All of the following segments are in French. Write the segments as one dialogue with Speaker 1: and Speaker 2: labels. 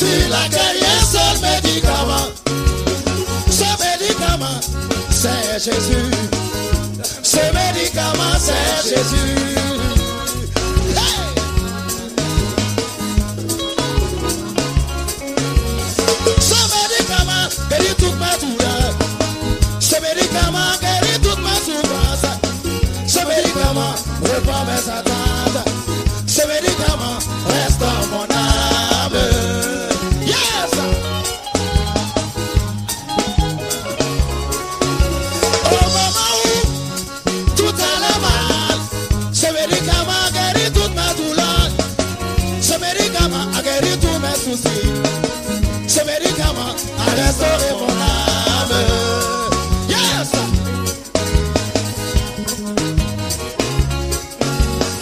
Speaker 1: sur laquelle il y a un seul médicament. Ce médicament, c'est Jésus. Ce médicament, c'est Jésus. Hey! Ce médicament guérit toute ma douleur. Ce médicament guérit toute ma souffrance. Ce médicament répand mes attentes. Ce médicament restaure mon âme. Yes! Au moment où tout allait mal, ce médicament guérit toute ma douleur. Ce médicament a guéri tous mes soucis. Ce médicament a restauré mon âme. Yes!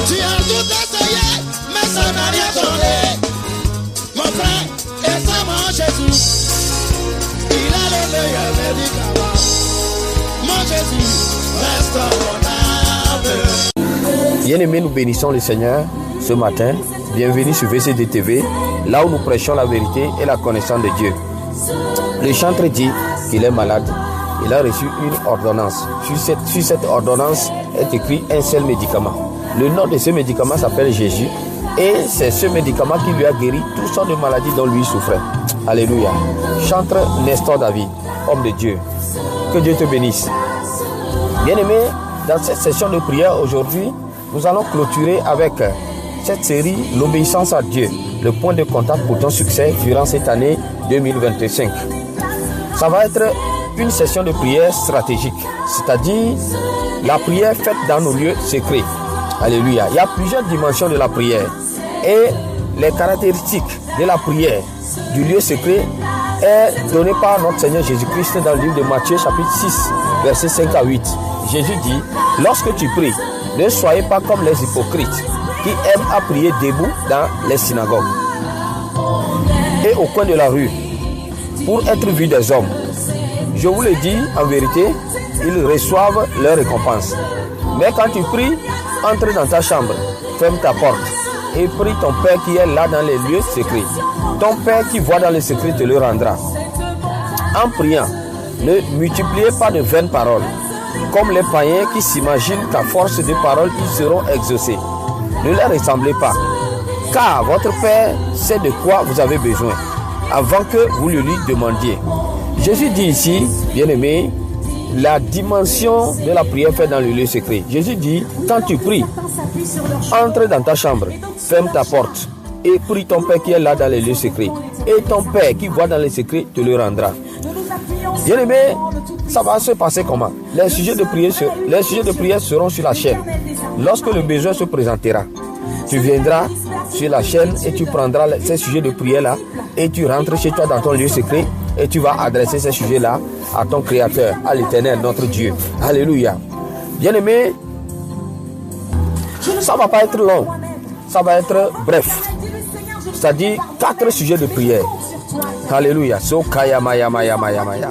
Speaker 1: Tu as tout essayé, mais ça n'a rien donné. Mon frère, et ça mon Jésus, il a le meilleur médicament. Mon Jésus, restaure mon âme.
Speaker 2: Bien-aimés, nous bénissons le Seigneur ce matin. Bienvenue sur VCD TV, là où nous prêchons la vérité et la connaissance de Dieu. Le chantre dit qu'il est malade. Il a reçu une ordonnance. Sur cette ordonnance est écrit un seul médicament. Le nom de ce médicament s'appelle Jésus. Et c'est ce médicament qui lui a guéri toutes sortes de maladies dont lui souffrait. Alléluia. Chantre Nestor David, homme de Dieu. Que Dieu te bénisse. Bien-aimé, dans cette session de prière aujourd'hui, nous allons clôturer avec cette série, l'obéissance à Dieu, le point de contact pour ton succès durant cette année 2025. Ça va être une session de prière stratégique, c'est-à-dire la prière faite dans nos lieux secrets. Alléluia. Il y a plusieurs dimensions de la prière et les caractéristiques de la prière du lieu secret est donnée par notre Seigneur Jésus-Christ dans le livre de Matthieu chapitre 6, versets 5 à 8. Jésus dit, lorsque tu pries, ne soyez pas comme les hypocrites qui aiment à prier debout dans les synagogues et au coin de la rue pour être vus des hommes. Je vous le dis en vérité, ils reçoivent leur récompense. Mais quand tu pries, entre dans ta chambre, ferme ta porte et prie ton Père qui est là dans les lieux secrets. Ton Père qui voit dans les secrets te le rendra. En priant, ne multipliez pas de vaines paroles, comme les païens qui s'imaginent qu'à force de paroles, ils seront exaucés. Ne les ressemblez pas, car votre Père sait de quoi vous avez besoin, avant que vous le lui demandiez. Jésus dit ici, bien-aimé, la dimension de la prière faite dans le lieu secret. Jésus dit, quand tu pries, entre dans ta chambre, ferme ta porte et prie ton Père qui est là dans les lieux secrets. Et ton Père qui voit dans les secrets te le rendra. Bien-aimé, ça va se passer comment? Les sujets de prière seront sur la chaîne. Lorsque le besoin se présentera, tu viendras sur la chaîne et tu prendras ces sujets de prière-là et tu rentres chez toi dans ton lieu secret et tu vas adresser ces sujets-là à ton Créateur, à l'Éternel, notre Dieu. Alléluia. Bien-aimé, ça ne va pas être long, ça va être bref. C'est-à-dire 4 sujets de prière. Alléluia. Sokaya maya maya maya maya.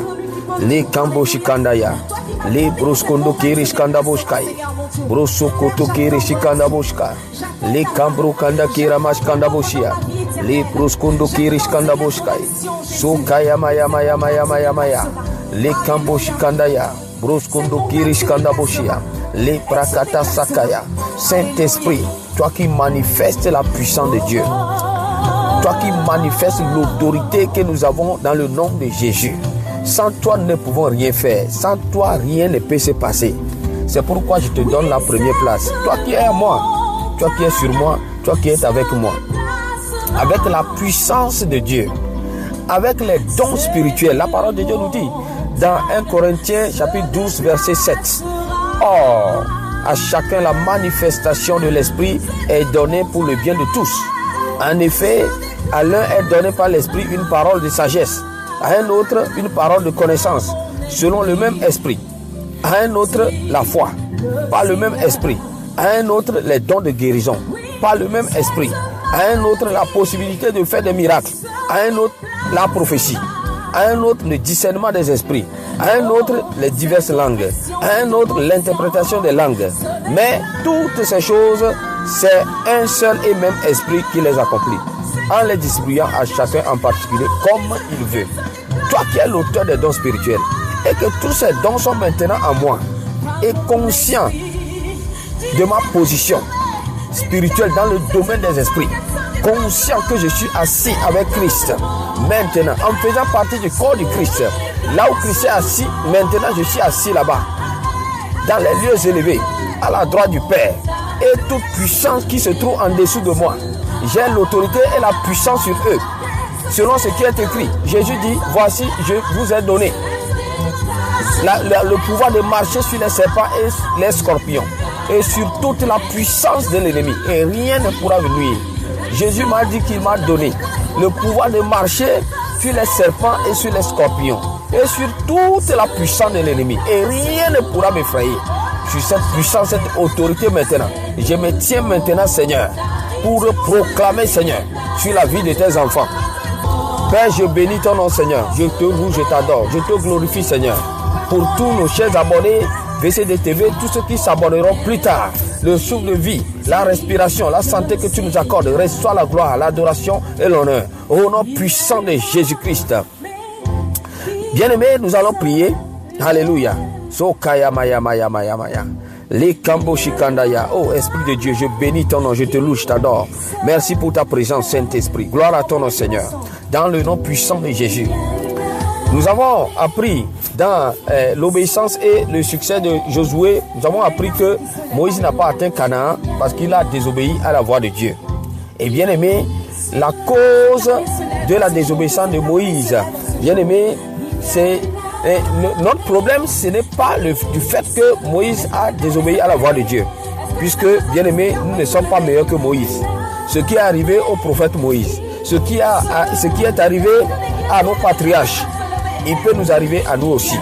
Speaker 2: Les kamboshikandaya. Les broskondo kirishkanda boshkai. Brosokoto kirishikanda boshka. Les kambrokanda kiramashkanda boshia. Les broskondo kirishkanda boshkai. Sokaya maya maya maya maya maya. Les kamboshikandaya. Broskondo kirishkanda boshia. Les prakata sakaya. Saint-Esprit, toi qui manifestes la puissance de Dieu. Toi qui manifestes l'autorité que nous avons dans le nom de Jésus. Sans toi, nous ne pouvons rien faire. Sans toi, rien ne peut se passer. C'est pourquoi je te donne la première place. Toi qui es à moi, toi qui es sur moi, toi qui es avec moi. Avec la puissance de Dieu, avec les dons spirituels. La parole de Dieu nous dit dans 1 Corinthiens chapitre 12 verset 7. Or, à chacun la manifestation de l'Esprit est donnée pour le bien de tous. En effet, à l'un est donné par l'Esprit une parole de sagesse, à un autre une parole de connaissance, selon le même Esprit, à un autre la foi, par le même Esprit, à un autre les dons de guérison, par le même Esprit, à un autre la possibilité de faire des miracles, à un autre la prophétie, à un autre le discernement des esprits, à un autre les diverses langues, à un autre l'interprétation des langues. Mais toutes ces choses, c'est un seul et même esprit qui les accomplit. en les distribuant à chacun en particulier comme il veut. Toi qui es l'auteur des dons spirituels et que tous ces dons sont maintenant en moi et conscient de ma position spirituelle dans le domaine des esprits, conscient que je suis assis avec Christ maintenant en faisant partie du corps du Christ, là où Christ est assis, maintenant je suis assis là-bas dans les lieux élevés à la droite du Père, et toute puissance qui se trouve en dessous de moi, j'ai l'autorité et la puissance sur eux selon ce qui est écrit. Jésus dit, voici je vous ai donné le pouvoir de marcher sur les serpents et les scorpions et sur toute la puissance de l'ennemi, et rien ne pourra me nuire. Jésus m'a dit qu'il m'a donné le pouvoir de marcher sur les serpents et sur les scorpions et sur toute la puissance de l'ennemi, et rien ne pourra m'effrayer. Sur cette puissance, cette autorité maintenant, je me tiens maintenant, Seigneur, pour proclamer, Seigneur, sur la vie de tes enfants. Père, je bénis ton nom, Seigneur. Je te loue, je t'adore, je te glorifie, Seigneur. Pour tous nos chers abonnés VCD TV, tous ceux qui s'abonneront plus tard, le souffle de vie, la respiration, la santé que tu nous accordes, reçois la gloire, l'adoration et l'honneur. Au nom puissant de Jésus-Christ. Bien-aimés, nous allons prier. Alléluia. Sokaya maya maya maya maya. Les Kambo Shikandaya. Oh Esprit de Dieu, je bénis ton nom, je te loue, je t'adore. Merci pour ta présence, Saint-Esprit. Gloire à ton nom, Seigneur. Dans le nom puissant de Jésus. Nous avons appris dans l'obéissance et le succès de Josué, nous avons appris que Moïse n'a pas atteint Canaan parce qu'il a désobéi à la voix de Dieu. Et bien aimé, la cause de la désobéissance de Moïse, bien aimé, c'est notre problème, ce n'est pas du fait que Moïse a désobéi à la voix de Dieu. Puisque, bien aimé, nous ne sommes pas meilleurs que Moïse. Ce qui est arrivé au prophète Moïse, ce qui est arrivé à nos patriarches, il peut nous arriver à nous aussi.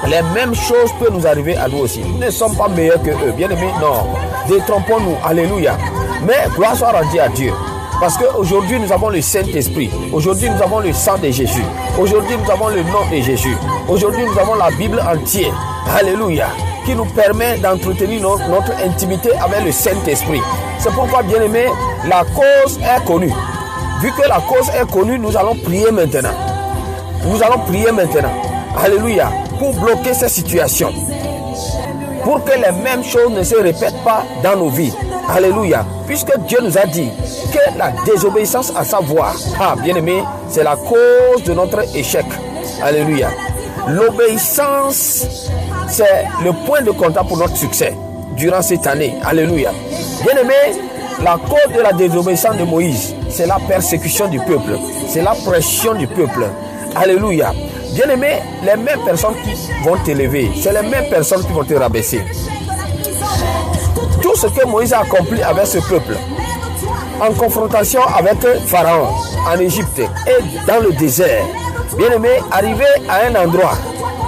Speaker 2: Les mêmes choses peuvent nous arriver à nous aussi. Nous ne sommes pas meilleurs que eux. Bien aimés, non. Détrompons-nous. Alléluia. Mais gloire soit rendue à Dieu. Parce qu'aujourd'hui, nous avons le Saint-Esprit. Aujourd'hui, nous avons le sang de Jésus. Aujourd'hui, nous avons le nom de Jésus. Aujourd'hui, nous avons la Bible entière. Alléluia. Qui nous permet d'entretenir notre intimité avec le Saint-Esprit. C'est pourquoi, bien aimés, la cause est connue. Vu que la cause est connue, nous allons prier maintenant. Nous allons prier maintenant, alléluia, pour bloquer ces situations, pour que les mêmes choses ne se répètent pas dans nos vies, alléluia, puisque Dieu nous a dit que la désobéissance à sa voix, bien aimé, c'est la cause de notre échec, alléluia. L'obéissance, c'est le point de contact pour notre succès durant cette année, alléluia. Bien aimé, la cause de la désobéissance de Moïse, c'est la persécution du peuple, c'est la pression du peuple. Alléluia. Bien-aimé, les mêmes personnes qui vont t'élever, c'est les mêmes personnes qui vont te rabaisser. Tout ce que Moïse a accompli avec ce peuple, en confrontation avec Pharaon, en Égypte et dans le désert, bien-aimé, arrivé à un endroit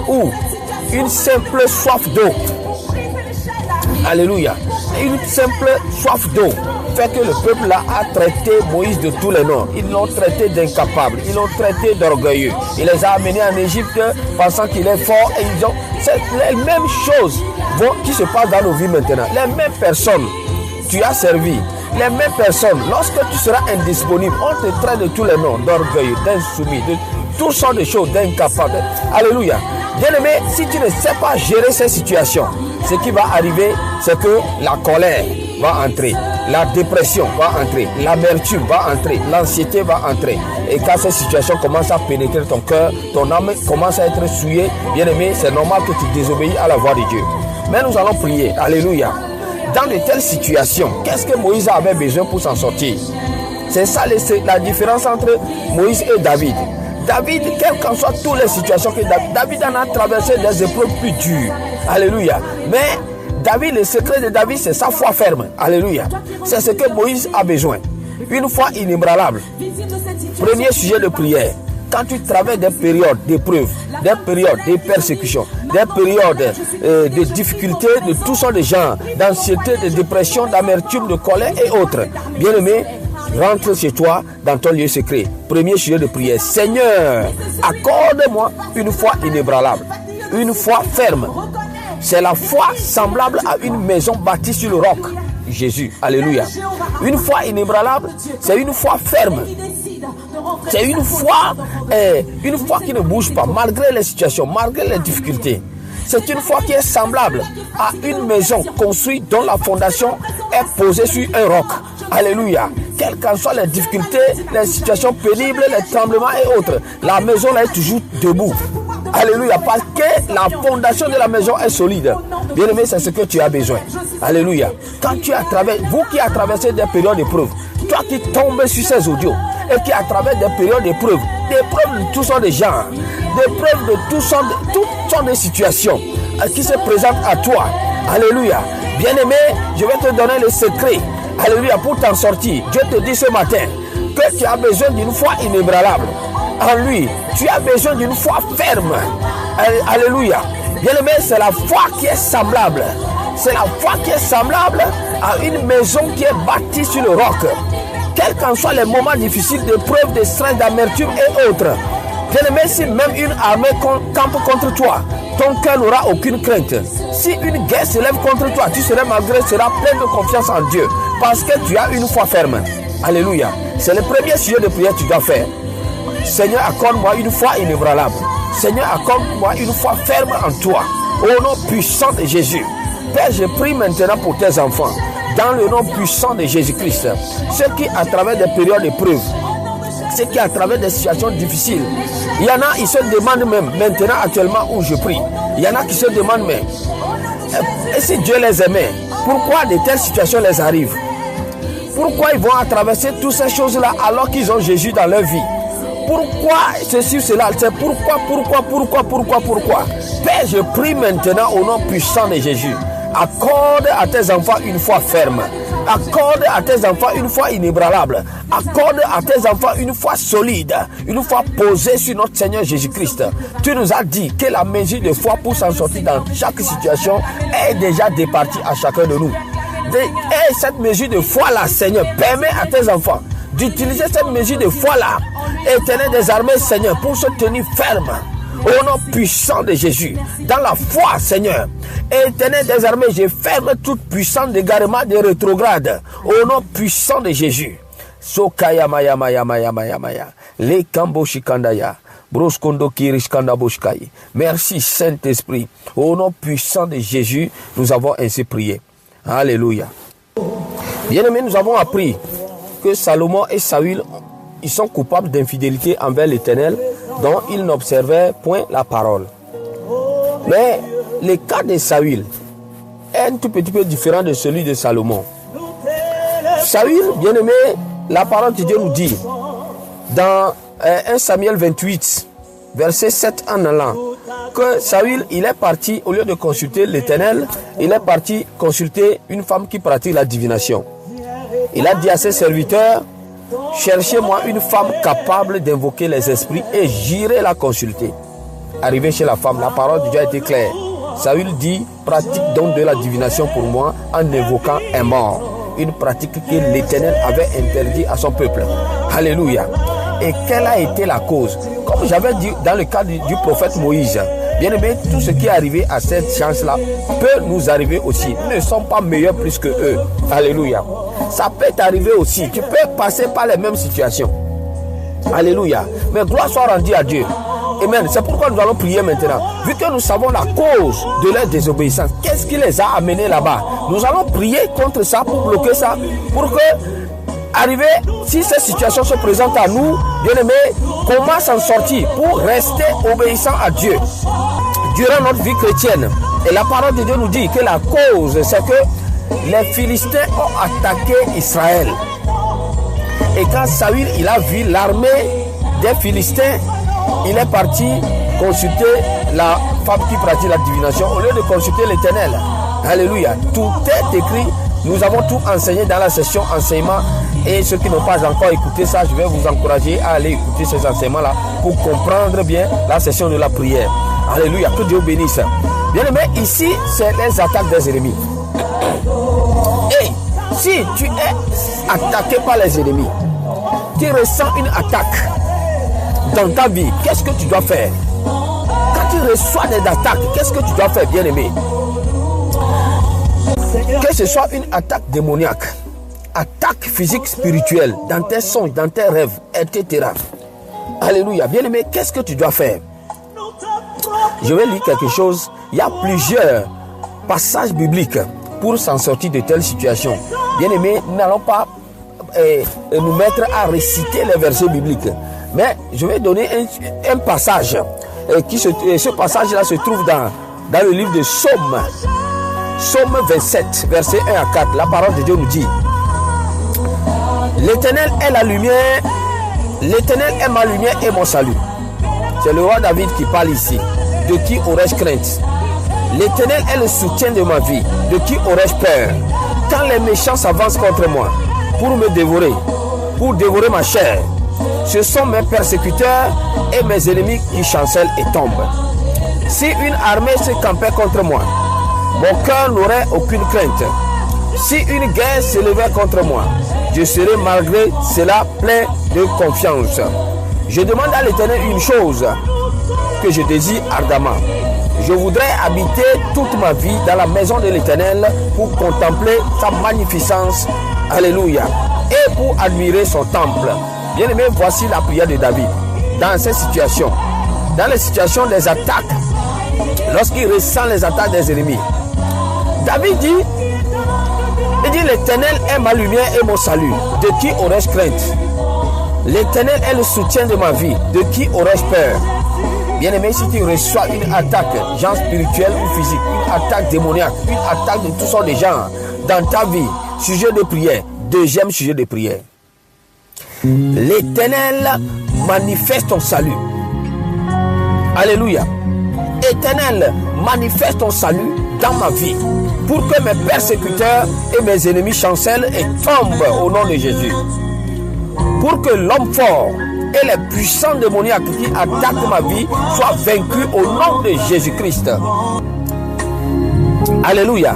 Speaker 2: où une simple soif d'eau, alléluia, une simple soif d'eau, fait que le peuple là a traité Moïse de tous les noms. Ils l'ont traité d'incapable, ils l'ont traité d'orgueilleux. Il les a amenés en Égypte pensant qu'il est fort, et ils ont... C'est les mêmes choses qui se passent dans nos vies maintenant. Les mêmes personnes, tu as servi. Les mêmes personnes, lorsque tu seras indisponible, on te traite de tous les noms, d'orgueilleux, d'insoumis, de toutes sortes de choses, d'incapable. Alléluia. Bien-aimé, si tu ne sais pas gérer ces situations, ce qui va arriver, c'est que la colère va entrer, la dépression va entrer, l'amertume va entrer, l'anxiété va entrer. Et quand ces situations commencent à pénétrer ton cœur, ton âme commence à être souillée, bien aimé, c'est normal que tu désobéis à la voix de Dieu. Mais nous allons prier, alléluia. Dans de telles situations, qu'est-ce que Moïse avait besoin pour s'en sortir? C'est ça la différence entre Moïse et David. David, quelles qu'en soient toutes les situations que David en a traversé des épreuves plus dures. Alléluia. Mais David, le secret de David, c'est sa foi ferme. Alléluia. C'est ce que Moïse a besoin. Une foi inébranlable. Premier sujet de prière. Quand tu traverses des périodes d'épreuves, des périodes de persécution, des périodes de difficultés de tous sortes de genres, d'anxiété, de dépression, d'amertume, de colère et autres. Bien-aimé, rentre chez toi dans ton lieu secret. Premier sujet de prière. Seigneur, accorde-moi une foi inébranlable, une foi ferme. C'est la foi semblable à une maison bâtie sur le roc. Jésus. Alléluia. Une foi inébranlable, c'est une foi ferme. C'est une foi qui ne bouge pas, malgré les situations, malgré les difficultés. C'est une foi qui est semblable à une maison construite dont la fondation est posée sur un roc. Alléluia. Quelles qu'en soient les difficultés, les situations pénibles, les tremblements et autres, la maison là est toujours debout. Alléluia. Parce que la fondation de la maison est solide. Bien-aimé, c'est ce que tu as besoin. Alléluia. Quand tu as traversé, vous qui avez traversé des périodes d'épreuve, toi qui tombes sur ces audios et qui à travers des périodes d'épreuve, de tous sortes de genres, d'épreuves de toutes sortes de situations qui se présentent à toi. Alléluia. Bien-aimé, je vais te donner le secret. Alléluia, pour t'en sortir. Dieu te dit ce matin que tu as besoin d'une foi inébranlable. En lui, tu as besoin d'une foi ferme. Alléluia. Bien-aimé, c'est la foi qui est semblable. C'est la foi qui est semblable à une maison qui est bâtie sur le roc. Quels qu'en soient les moments difficiles, d'épreuves, de stress, d'amertume et autres. Bien-aimé, si même une armée campe contre toi, ton cœur n'aura aucune crainte. Si une guerre se lève contre toi, tu seras malgré cela plein de confiance en Dieu. Parce que tu as une foi ferme. Alléluia. C'est le premier sujet de prière que tu dois faire. Seigneur, accorde-moi une foi inébranlable. Seigneur, accorde-moi une foi ferme en toi. Au nom puissant de Jésus. Père, je prie maintenant pour tes enfants. Dans le nom puissant de Jésus-Christ. Ceux qui, à travers des périodes d'épreuve, ceux qui, à travers des situations difficiles, il y en a, ils se demandent même, maintenant, actuellement où je prie, il y en a qui se demandent même, et si Dieu les aimait, pourquoi de telles situations les arrivent? Pourquoi ils vont traverser toutes ces choses-là alors qu'ils ont Jésus dans leur vie? Pourquoi ceci, cela? C'est pourquoi? Père, je prie maintenant au nom puissant de Jésus. Accorde à tes enfants une foi ferme. Accorde à tes enfants une foi inébranlable. Accorde à tes enfants une foi solide. Une foi posée sur notre Seigneur Jésus-Christ. Tu nous as dit que la mesure de foi pour s'en sortir dans chaque situation est déjà départie à chacun de nous. Et cette mesure de foi-là, Seigneur, permet à tes enfants d'utiliser cette mesure de foi-là, Éternel des armées, Seigneur, pour se tenir ferme. Au nom puissant de Jésus, dans la foi, Seigneur, Éternel des armées, je ferme toute puissance d'égarement, de rétrograde. Au nom puissant de Jésus. Sokaya maya maya maya maya maya. Le kambo shikandaya. Broskondo kirishkanda boshkai. Merci Saint-Esprit. Au nom puissant de Jésus, nous avons ainsi prié. Alléluia. Bien-aimés, nous avons appris que Salomon et Saül, ils sont coupables d'infidélité envers l'Éternel, dont ils n'observaient point la parole. Mais le cas de Saül est un tout petit peu différent de celui de Salomon. Saül, bien-aimé, la parole de Dieu nous dit, dans 1 Samuel 28, verset 7 en allant, que Saül, il est parti, au lieu de consulter l'Éternel, il est parti consulter une femme qui pratique la divination. Il a dit à ses serviteurs, cherchez-moi une femme capable d'invoquer les esprits et j'irai la consulter. Arrivé chez la femme, la parole de Dieu a été claire. Saül dit, pratique donc de la divination pour moi en évoquant un mort. Une pratique que l'Éternel avait interdit à son peuple. Alléluia. Et quelle a été la cause? Comme j'avais dit dans le cas du prophète Moïse, bien aimé, tout ce qui est arrivé à cette chance-là peut nous arriver aussi. Nous ne sommes pas meilleurs plus que eux. Alléluia. Ça peut t'arriver aussi. Tu peux passer par les mêmes situations. Alléluia. Mais gloire soit rendue à Dieu. Amen. C'est pourquoi nous allons prier maintenant. Vu que nous savons la cause de leur désobéissance, qu'est-ce qui les a amenés là-bas? Nous allons prier contre ça, pour bloquer ça, pour que, arriver, si ces situations se présentent à nous, bien aimés, comment s'en sortir pour rester obéissant à Dieu durant notre vie chrétienne. Et la parole de Dieu nous dit que la cause, c'est que les Philistins ont attaqué Israël. Et quand Saül, il a vu l'armée des Philistins, il est parti consulter la femme qui pratique la divination au lieu de consulter l'Éternel. Alléluia. Tout est écrit. Nous avons tout enseigné dans la session enseignement. Et ceux qui n'ont pas encore écouté ça, je vais vous encourager à aller écouter ces enseignements-là pour comprendre bien la session de la prière. Alléluia. Que Dieu bénisse. Bien aimé, ici, c'est les attaques des ennemis. Et si tu es attaqué par les ennemis, tu ressens une attaque dans ta vie, qu'est-ce que tu dois faire? Quand tu reçois des attaques, qu'est-ce que tu dois faire, bien-aimé? Que ce soit une attaque démoniaque, attaque physique, spirituelle, dans tes songes, dans tes rêves, etc. Alléluia. Bien-aimé, qu'est-ce que tu dois faire? Je vais lire quelque chose. Il y a plusieurs passages bibliques pour s'en sortir de telles situations. Bien-aimé, nous n'allons pas nous mettre à réciter les versets bibliques. Mais je vais donner un passage. Ce passage-là se trouve dans le livre de Psaume. Psaume 27, verset 1 à 4. La parole de Dieu nous dit: L'Éternel est la lumière, l'Éternel est ma lumière et mon salut. C'est le roi David qui parle ici. De qui aurais-je crainte? L'Éternel est le soutien de ma vie. De qui aurais-je peur? Quand les méchants s'avancent contre moi pour me dévorer, pour dévorer ma chair, ce sont mes persécuteurs et mes ennemis qui chancellent et tombent. Si une armée se campait contre moi, mon cœur n'aurait aucune crainte. Si une guerre s'élevait contre moi, je serai malgré cela plein de confiance. Je demande à l'Éternel une chose que je désire ardemment. Je voudrais habiter toute ma vie dans la maison de l'Éternel pour contempler sa magnificence. Alléluia. Et pour admirer son temple. Bien-aimé, voici la prière de David. Dans ces situations, dans les situations des attaques, lorsqu'il ressent les attaques des ennemis, David dit, l'Éternel est ma lumière et mon salut. De qui aurais-je crainte? L'Éternel est le soutien de ma vie. De qui aurais-je peur? Bien-aimé, si tu reçois une attaque, genre spirituelle ou physique, une attaque démoniaque, une attaque de toutes sortes de genres dans ta vie, sujet de prière, deuxième sujet de prière. L'Éternel manifeste ton salut. Alléluia. Éternel, manifeste ton salut dans ma vie pour que mes persécuteurs et mes ennemis chancellent et tombent au nom de Jésus. Pour que l'homme fort et les puissants démoniaques qui attaquent ma vie soient vaincus au nom de Jésus-Christ. Alléluia.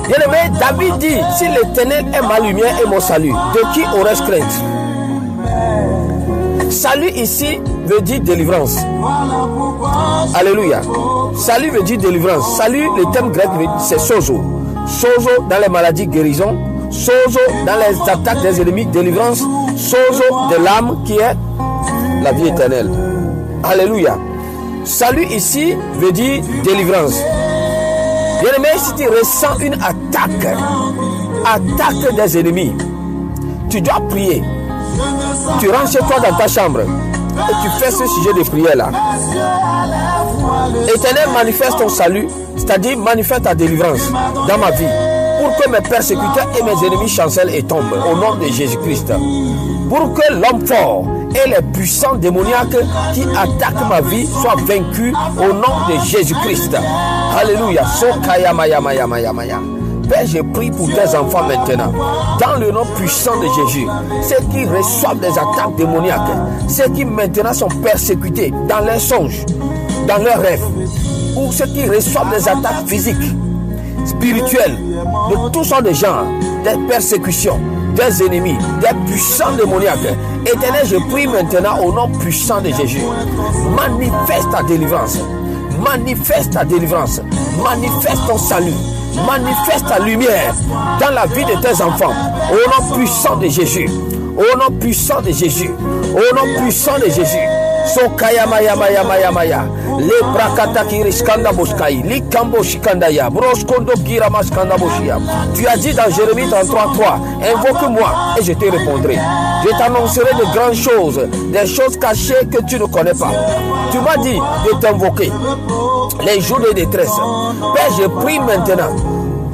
Speaker 2: Bien-aimé, David dit, si l'Éternel est ma lumière et mon salut, de qui aurais-je crainte? Salut ici veut dire délivrance. Alléluia. Salut veut dire délivrance. Salut, le terme grec, c'est sozo. Sozo dans les maladies, guérison. Sozo dans les attaques des ennemis, délivrance. Sozo de l'âme qui est la vie éternelle. Alléluia. Salut ici veut dire délivrance. Bien-aimé, si tu ressens une attaque des ennemis, tu dois prier. Tu rentres chez toi dans ta chambre et tu fais ce sujet de prière là. Éternel, manifeste ton salut, c'est-à-dire manifeste ta délivrance dans ma vie, pour que mes persécuteurs et mes ennemis chancellent et tombent au nom de Jésus-Christ. Pour que l'homme fort et les puissants démoniaques qui attaquent ma vie soient vaincus au nom de Jésus-Christ. Alléluia. Sokaya maya maya maya maya. Père, je prie pour tes enfants maintenant, dans le nom puissant de Jésus, ceux qui reçoivent des attaques démoniaques, ceux qui maintenant sont persécutés dans leurs songes, dans leurs rêves, ou ceux qui reçoivent des attaques physiques, spirituelles, de tous sortes de genres, des persécutions, des ennemis, des puissants démoniaques. Éternel, je prie maintenant au nom puissant de Jésus, manifeste ta délivrance, manifeste ta délivrance, manifeste ton salut, manifeste ta lumière dans la vie de tes enfants au nom puissant de Jésus, au nom puissant de Jésus, au nom puissant de Jésus. Sokaya maya maya maya maya le brakata kiriskanda boskai li kambo shikanda ya broskondo gira maskanda boshia. Tu as dit dans Jérémie 33:3, invoque-moi et je te répondrai. Je t'annoncerai de grandes choses, des choses cachées que tu ne connais pas. Tu m'as dit de t'invoquer les jours de détresse. Père, je prie maintenant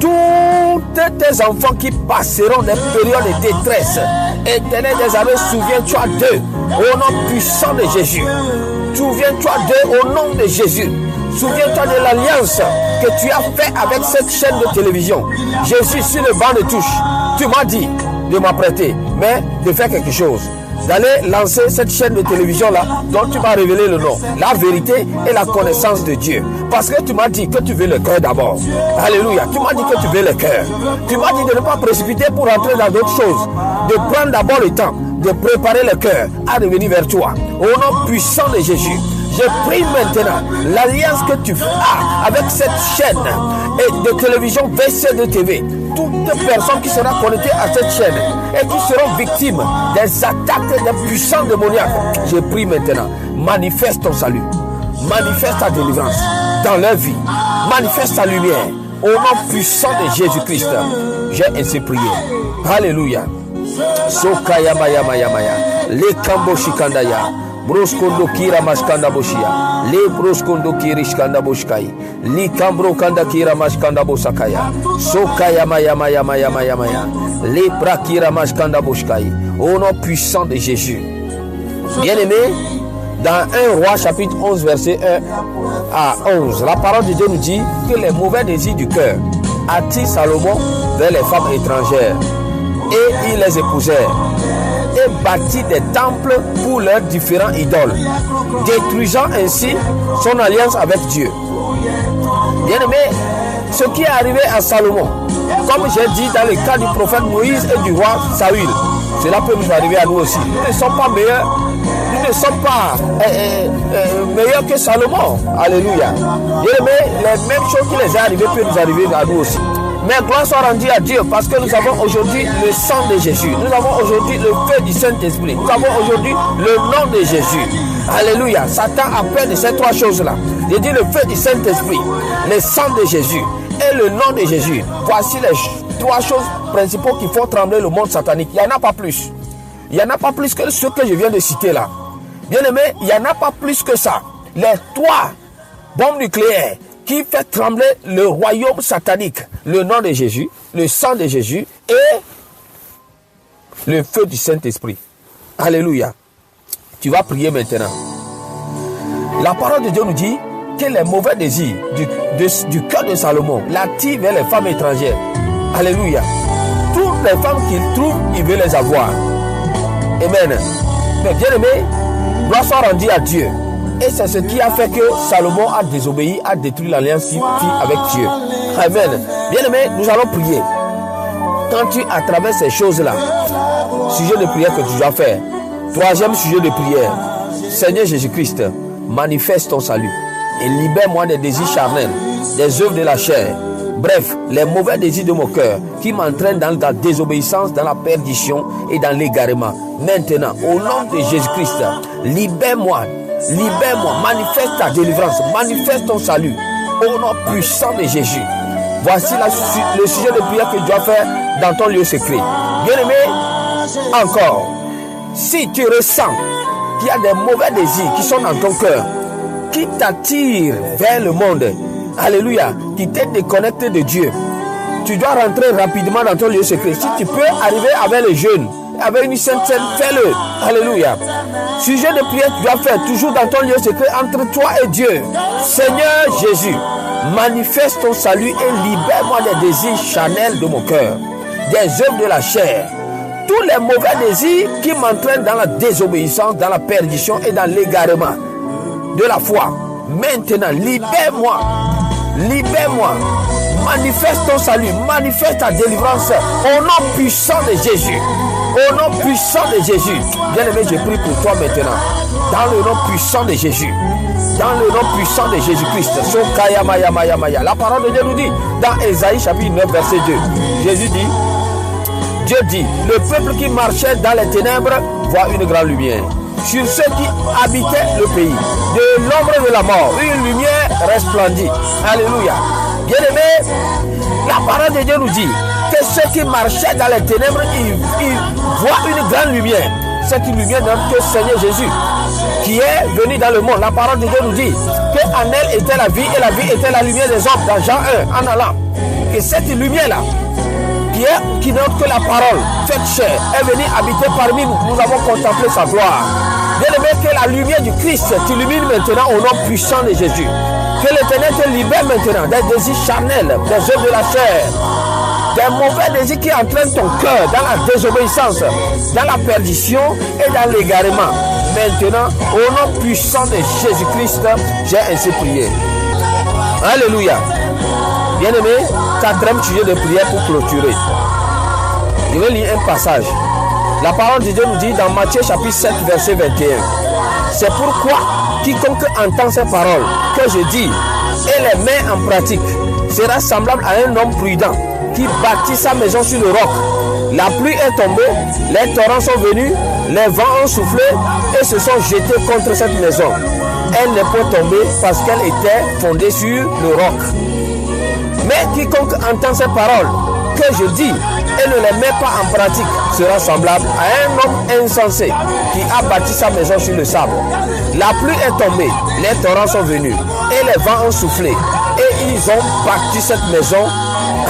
Speaker 2: tous tes enfants qui passeront des périodes de détresse. Éternel des armées, souviens-toi d'eux au nom puissant de Jésus. Souviens-toi d'eux au nom de Jésus. Souviens-toi de l'alliance que tu as faite avec cette chaîne de télévision. Je suis sur le banc de touche. Tu m'as dit de m'apprêter, mais de faire quelque chose. D'aller lancer cette chaîne de télévision là dont tu m'as révélé le nom, la vérité et la connaissance de Dieu. Parce que tu m'as dit que tu veux le cœur d'abord. Alléluia. Tu m'as dit que tu veux le cœur. Tu m'as dit de ne pas précipiter pour entrer dans d'autres choses. De prendre d'abord le temps de préparer le cœur à revenir vers toi. Au nom puissant de Jésus, Je prie maintenant l'alliance que tu as avec cette chaîne et de télévision VC2 TV. Toute personne qui sera connectée à cette chaîne et qui seront victimes des attaques des puissants démoniaques. Je prie maintenant, manifeste ton salut, manifeste ta délivrance dans leur vie, manifeste ta lumière au nom puissant de Jésus-Christ. J'ai ainsi prié. Alléluia. Sokaya maya maya maya. Le kambo shikandaya. Broskondo kira mashkanda boshia. Le broskondo kirishkanda boshkai. Li kambro kanda kira mashkanda bosakaya. Sokaya maya maya maya maya maya. Le brakira mashkanda boshkai. Au nom puissant de Jésus. Bien-aimé, dans 1 Roi chapitre 11 verset 1 à 11, la parole de Dieu nous dit que les mauvais désirs du cœur attirent Salomon vers les femmes étrangères et il les épousait et bâtit des temples pour leurs différents idoles, détruisant ainsi son alliance avec Dieu. Bien-aimé, ce qui est arrivé à Salomon, comme j'ai dit dans le cas du prophète Moïse et du roi Saül, cela peut nous arriver à nous aussi. Nous ne sommes pas meilleurs. Nous ne sommes pas meilleurs que Salomon. Alléluia. Bien-aimé, les mêmes choses qui les est arrivées peuvent nous arriver à nous aussi. Mais gloire soit rendue à Dieu parce que nous avons aujourd'hui le sang de Jésus. Nous avons aujourd'hui le feu du Saint-Esprit. Nous avons aujourd'hui le nom de Jésus. Alléluia. Satan a peur de ces trois choses-là. J'ai dit le feu du Saint-Esprit, le sang de Jésus et le nom de Jésus. Voici les trois choses principales qui font trembler le monde satanique. Il n'y en a pas plus. Il n'y en a pas plus que ce que je viens de citer là. Bien-aimé, il n'y en a pas plus que ça. Les trois bombes nucléaires qui fait trembler le royaume satanique. Le nom de Jésus, le sang de Jésus et le feu du Saint-Esprit. Alléluia. Tu vas prier maintenant. La parole de Dieu nous dit que les mauvais désirs du cœur de Salomon l'attirent vers les femmes étrangères. Alléluia. Toutes les femmes qu'il trouve, il veut les avoir. Amen. Mais bien aimé, gloire soit rendue à Dieu. Et c'est ce qui a fait que Salomon a désobéi, a détruit l'alliance qu'il fit avec Dieu. Amen. Bien aimé, nous allons prier. Quand tu à travers ces choses-là, sujet de prière que tu dois faire. Troisième sujet de prière. Seigneur Jésus-Christ, manifeste ton salut et libère-moi des désirs charnels, des œuvres de la chair. Bref, les mauvais désirs de mon cœur qui m'entraînent dans la désobéissance, dans la perdition et dans l'égarement. Maintenant, au nom de Jésus-Christ, libère-moi, manifeste ta délivrance, manifeste ton salut, au nom puissant de Jésus. Voici le sujet de prière que tu dois faire dans ton lieu secret. Bien-aimé, encore, si tu ressens qu'il y a des mauvais désirs qui sont dans ton cœur, qui t'attirent vers le monde, alléluia, qui t'est déconnecté de Dieu, tu dois rentrer rapidement dans ton lieu secret. Si tu peux arriver avec le jeûne, avec une sainte scène, fais-le. Alléluia. Sujet de prière, tu dois faire toujours dans ton lieu secret entre toi et Dieu. Seigneur Jésus, manifeste ton salut et libère-moi des désirs charnels de mon cœur, des œuvres de la chair, tous les mauvais désirs qui m'entraînent dans la désobéissance, dans la perdition et dans l'égarement de la foi. Maintenant, libère-moi, manifeste ton salut, manifeste ta délivrance au nom puissant de Jésus. Au nom puissant de Jésus. Bien-aimé, je prie pour toi maintenant. Dans le nom puissant de Jésus. Dans le nom puissant de Jésus-Christ. La parole de Dieu nous dit dans Ésaïe chapitre 9 verset 2. Jésus dit, Dieu dit, le peuple qui marchait dans les ténèbres voit une grande lumière. Sur ceux qui habitaient le pays, de l'ombre de la mort, une lumière resplendit. Alléluia. Bien-aimé, la parole de Dieu nous dit que ceux qui marchaient dans les ténèbres, ils voient une grande lumière. C'est une lumière de notre Seigneur Jésus qui est venu dans le monde. La parole de Dieu nous dit qu'en elle était la vie et la vie était la lumière des hommes dans Jean 1 en allant. Et cette lumière-là, qui n'est autre que la parole, faite chair, est venue habiter parmi nous. Nous avons contemplé sa gloire. Bien-aimé, que la lumière du Christ t'illumine maintenant au nom puissant de Jésus. Que l'Éternel te libère maintenant des désirs charnels, des œuvres de la chair, des mauvais désirs qui entraînent ton cœur dans la désobéissance, dans la perdition et dans l'égarement. Maintenant, au nom puissant de Jésus-Christ, j'ai ainsi prié. Alléluia. Bien-aimé, quatrième sujet de prière pour clôturer. Je vais lire un passage. La parole de Dieu nous dit dans Matthieu chapitre 7 verset 21. C'est pourquoi Quiconque entend ces paroles que je dis et les met en pratique sera semblable à un homme prudent qui bâtit sa maison sur le roc. La pluie est tombée, les torrents sont venus, les vents ont soufflé et se sont jetés contre cette maison. Elle n'est point tombée parce qu'elle était fondée sur le roc. Mais quiconque entend ces paroles que je dis et ne les met pas en pratique sera semblable à un homme insensé qui a bâti sa maison sur le sable. La pluie est tombée, les torrents sont venus et les vents ont soufflé et ils ont bâti cette maison.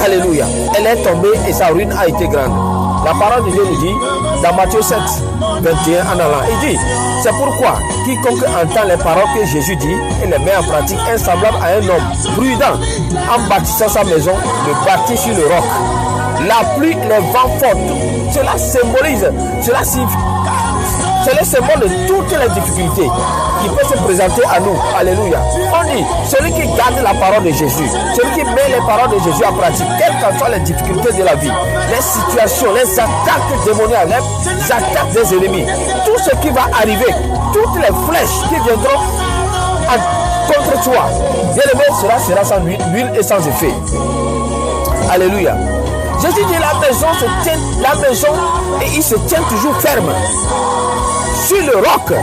Speaker 2: Alléluia. Elle est tombée et sa ruine a été grande. La parole de Dieu nous dit dans Matthieu 7, 21 en allant. Il dit, c'est pourquoi quiconque entend les paroles que Jésus dit et les met en pratique est semblable à un homme prudent en bâtissant sa maison, le bâtit sur le roc. La pluie, les vents forts, cela symbolise, cela signifie, c'est le symbole de toutes les difficultés qui peuvent se présenter à nous. Alléluia. On dit, celui qui garde la parole de Jésus, celui qui met les paroles de Jésus en pratique, quelles que soient les difficultés de la vie, les situations, les attaques démoniaques, les attaques des ennemis, tout ce qui va arriver, toutes les flèches qui viendront contre toi, bien aimé, cela sera sans huile et sans effet. Alléluia. Jésus dit la maison se tient, la maison, et il se tient toujours ferme sur le roc.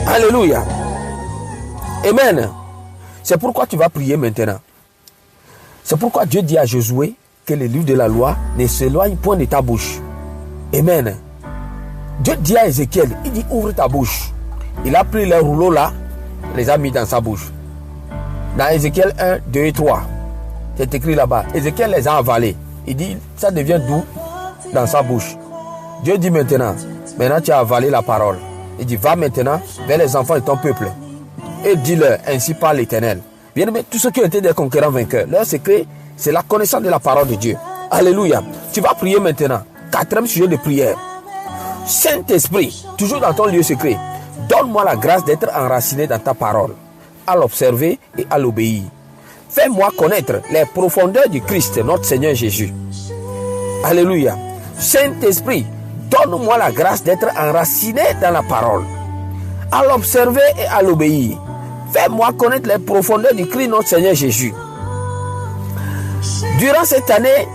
Speaker 2: Alléluia. Amen. C'est pourquoi tu vas prier maintenant. C'est pourquoi Dieu dit à Josué que le livre de la loi ne s'éloigne point de ta bouche. Amen. Dieu dit à Ézéchiel, il dit ouvre ta bouche. Il a pris les rouleaux là, les a mis dans sa bouche. Dans Ézéchiel 1, 2 et 3, c'est écrit là-bas. Ézéchiel les a avalés. Il dit, ça devient doux dans sa bouche. Dieu dit maintenant tu as avalé la parole. Il dit, va maintenant vers les enfants de ton peuple et dis-leur, ainsi parle l'Éternel. Bien aimé, tous ceux qui ont été des conquérants vainqueurs, leur secret, c'est la connaissance de la parole de Dieu. Alléluia. Tu vas prier maintenant. 4e sujet de prière. Saint-Esprit, toujours dans ton lieu secret, donne-moi la grâce d'être enraciné dans ta parole, à l'observer et à l'obéir. Fais-moi connaître les profondeurs du Christ, notre Seigneur Jésus. Alléluia. Saint-Esprit, donne-moi la grâce d'être enraciné dans la parole, à l'observer et à l'obéir. Fais-moi connaître les profondeurs du Christ, notre Seigneur Jésus. Durant cette année,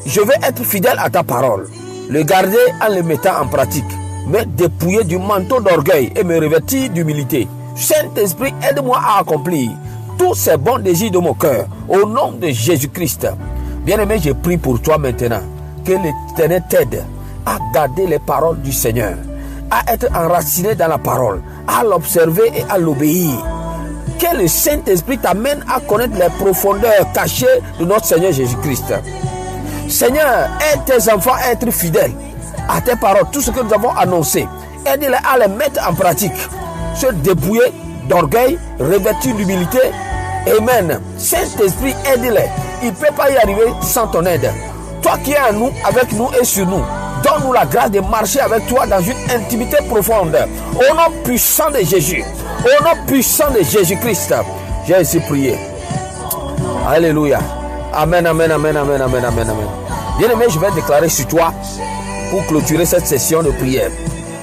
Speaker 2: je vais être fidèle à ta parole, le garder en le mettant en pratique, me dépouiller du manteau d'orgueil et me revêtir d'humilité. Saint-Esprit, aide-moi à accomplir tous ces bons désirs de mon cœur, au nom de Jésus-Christ. Bien-aimé, je prie pour toi maintenant, que l'Éternel t'aide à garder les paroles du Seigneur, à être enraciné dans la parole, à l'observer et à l'obéir. Que le Saint-Esprit t'amène à connaître les profondeurs cachées de notre Seigneur Jésus-Christ. Seigneur, aide tes enfants à être fidèles à tes paroles, tout ce que nous avons annoncé. Aide-les à les mettre en pratique, se dépouiller d'orgueil, revêtir d'humilité. Amen. Saint-Esprit, aide-les. Il ne peut pas y arriver sans ton aide. Toi qui es en nous, avec nous et sur nous, donne-nous la grâce de marcher avec toi dans une intimité profonde. Au nom puissant de Jésus, au nom puissant de Jésus-Christ, j'ai ainsi prié. Alléluia. Amen, amen, amen, amen, amen, amen, amen. Bien-aimé, je vais déclarer sur toi, pour clôturer cette session de prière,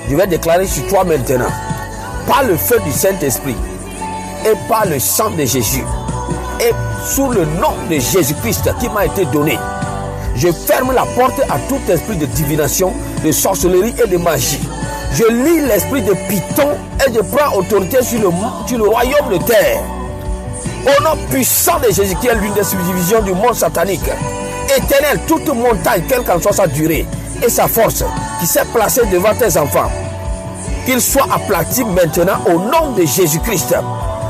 Speaker 2: je vais déclarer sur toi maintenant, par le feu du Saint-Esprit et par le sang de Jésus et sous le nom de Jésus-Christ qui m'a été donné, je ferme la porte à tout esprit de divination, de sorcellerie et de magie. Je lis l'esprit de Python et je prends autorité sur le royaume de terre. Au nom puissant de Jésus qui est l'une des subdivisions du monde satanique, Éternel, toute montagne, quelle qu'en soit sa durée et sa force, qui s'est placée devant tes enfants, qu'il soit aplati maintenant au nom de Jésus-Christ.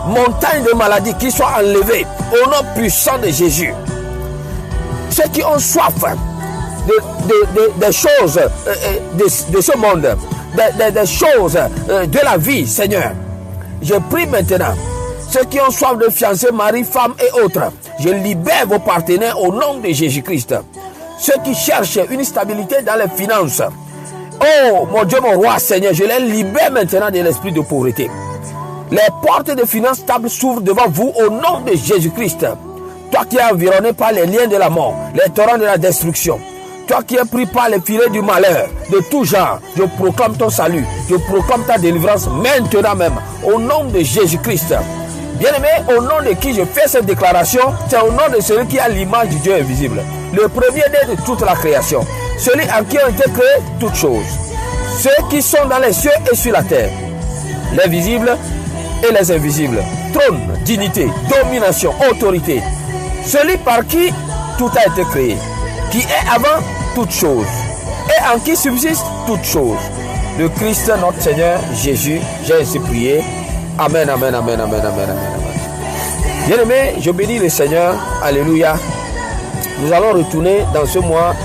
Speaker 2: Montagne de maladie qui soit enlevée au nom puissant de Jésus. Ceux qui ont soif des choses de ce monde, des choses de la vie, Seigneur, je prie maintenant. Ceux qui ont soif de fiancés, mari, femme et autres, je libère vos partenaires au nom de Jésus-Christ. Ceux qui cherchent une stabilité dans les finances, oh mon Dieu, mon roi, Seigneur, je les libère maintenant de l'esprit de pauvreté. Les portes de finances stables s'ouvrent devant vous au nom de Jésus-Christ. Toi qui es environné par les liens de la mort, les torrents de la destruction, Toi qui es pris par les filets du malheur, de tout genre, je proclame ton salut, je proclame ta délivrance maintenant même, au nom de Jésus-Christ. Bien-aimé, au nom de qui je fais cette déclaration, c'est au nom de celui qui a l'image du Dieu invisible, le premier-né de toute la création, celui en qui ont été créées toutes choses, ceux qui sont dans les cieux et sur la terre, les visibles et les invisibles, trône, dignité, domination, autorité, celui par qui tout a été créé, qui est avant toutes choses et en qui subsiste toutes choses. Le Christ notre Seigneur Jésus, j'ai ainsi prié. Amen, amen, amen, amen, amen, amen, amen. Bien-aimé, je bénis le Seigneur. Alléluia. Nous allons retourner dans ce mois,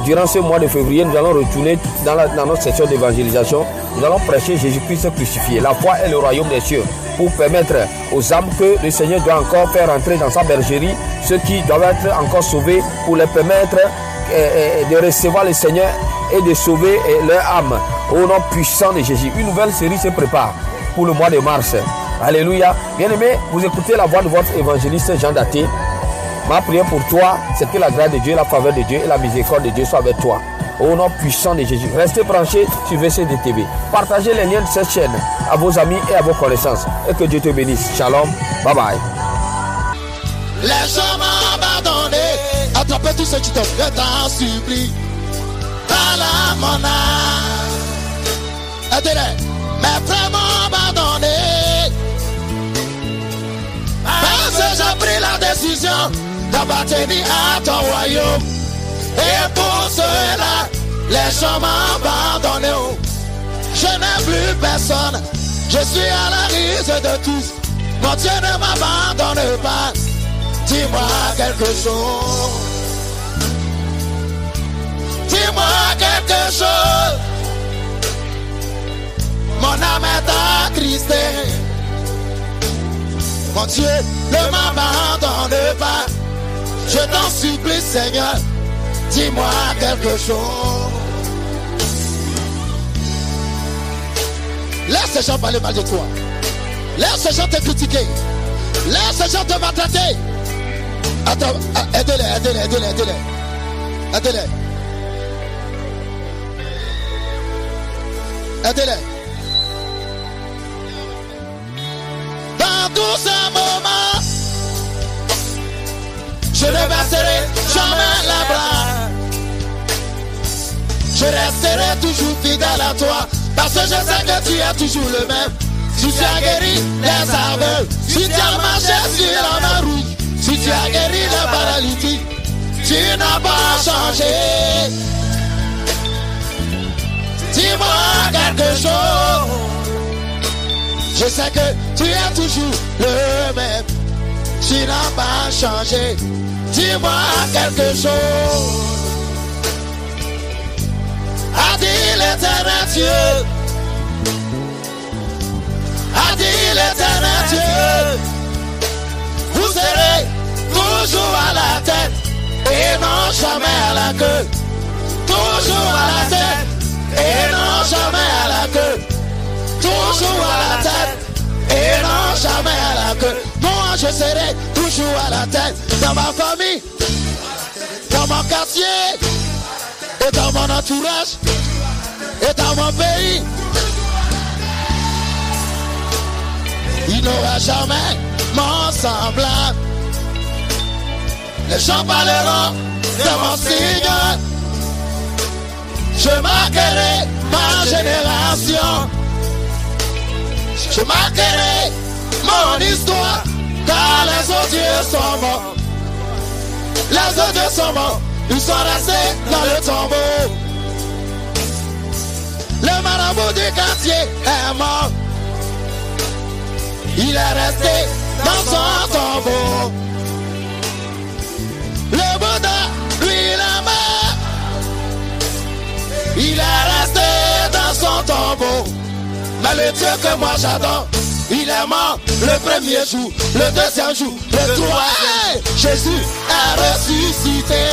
Speaker 2: durant ce mois de février, nous allons retourner dans notre session d'évangélisation. Nous allons prêcher Jésus-Christ crucifié. La foi est le royaume des cieux, pour permettre aux âmes que le Seigneur doit encore faire entrer dans sa bergerie, ceux qui doivent être encore sauvés, pour les permettre de recevoir le Seigneur et de sauver leur âme au nom puissant de Jésus. Une nouvelle série se prépare pour le mois de mars. Alléluia. Bien-aimé, vous écoutez la voix de votre évangéliste Jean Daté. Ma prière pour toi, c'est que la grâce de Dieu, la faveur de Dieu et la miséricorde de Dieu soient avec toi. Au nom puissant de Jésus. Restez branchés sur VCD TV. Partagez les liens de cette chaîne à vos amis et à vos connaissances. Et que Dieu te bénisse. Shalom. Bye bye.
Speaker 1: Les gens m'ont abandonné. Attrapez tous ceux qui t'offrent, je t'en supplie. Par la mon âme. Aidez-les. Mes frères m'ont abandonné. Parce que j'ai pris la décision d'appartenir à ton royaume. Et pour cela, les gens m'ont abandonné. Je n'ai plus personne. Je suis à la risque de tous. Mon Dieu ne m'abandonne pas. Dis-moi quelque chose. Dis-moi quelque chose. Mon âme est attristée. Mon Dieu ne m'abandonne pas. Je t'en supplie, Seigneur. Dis-moi quelque chose. Laisse ces gens parler mal de toi. Laisse ces gens te critiquer. Laisse ces gens te maltraiter. Attends, aidez-les. Dans tous ces moments, je ne baisserai jamais les bras. Je resterai toujours fidèle à toi, parce que je sais que tu es toujours le même. Si tu as guéri les aveugles, si tu as marché sur la mer rouge, si tu as guéri les paralytiques, tu n'as pas changé. Dis-moi quelque chose. Je sais que tu es toujours le même. Tu n'as pas changé. Dis-moi quelque chose. A dit l'éternel Dieu. A dit l'éternel Dieu. Vous serez toujours à la tête et non jamais à la queue. Toujours à la tête et non jamais à la queue. Toujours à la tête et non jamais à la queue. Moi je serai toujours à la tête dans ma famille, dans mon quartier, et dans mon entourage, et dans mon pays. Il n'aura jamais mon semblable. Les gens parleront de mon Seigneur. Je marquerai ma génération. Je marquerai mon histoire. Car les odieux sont morts. Les odieux sont morts. Ils sont restés dans le tombeau. Le marabout du quartier est mort. Il est resté dans son tombeau. Le Bouddha, lui, il est mort. Il est resté dans son tombeau. Mais le Dieu que moi j'adore, il est mort le premier jour, le deuxième jour, le troisième. Jésus est ressuscité.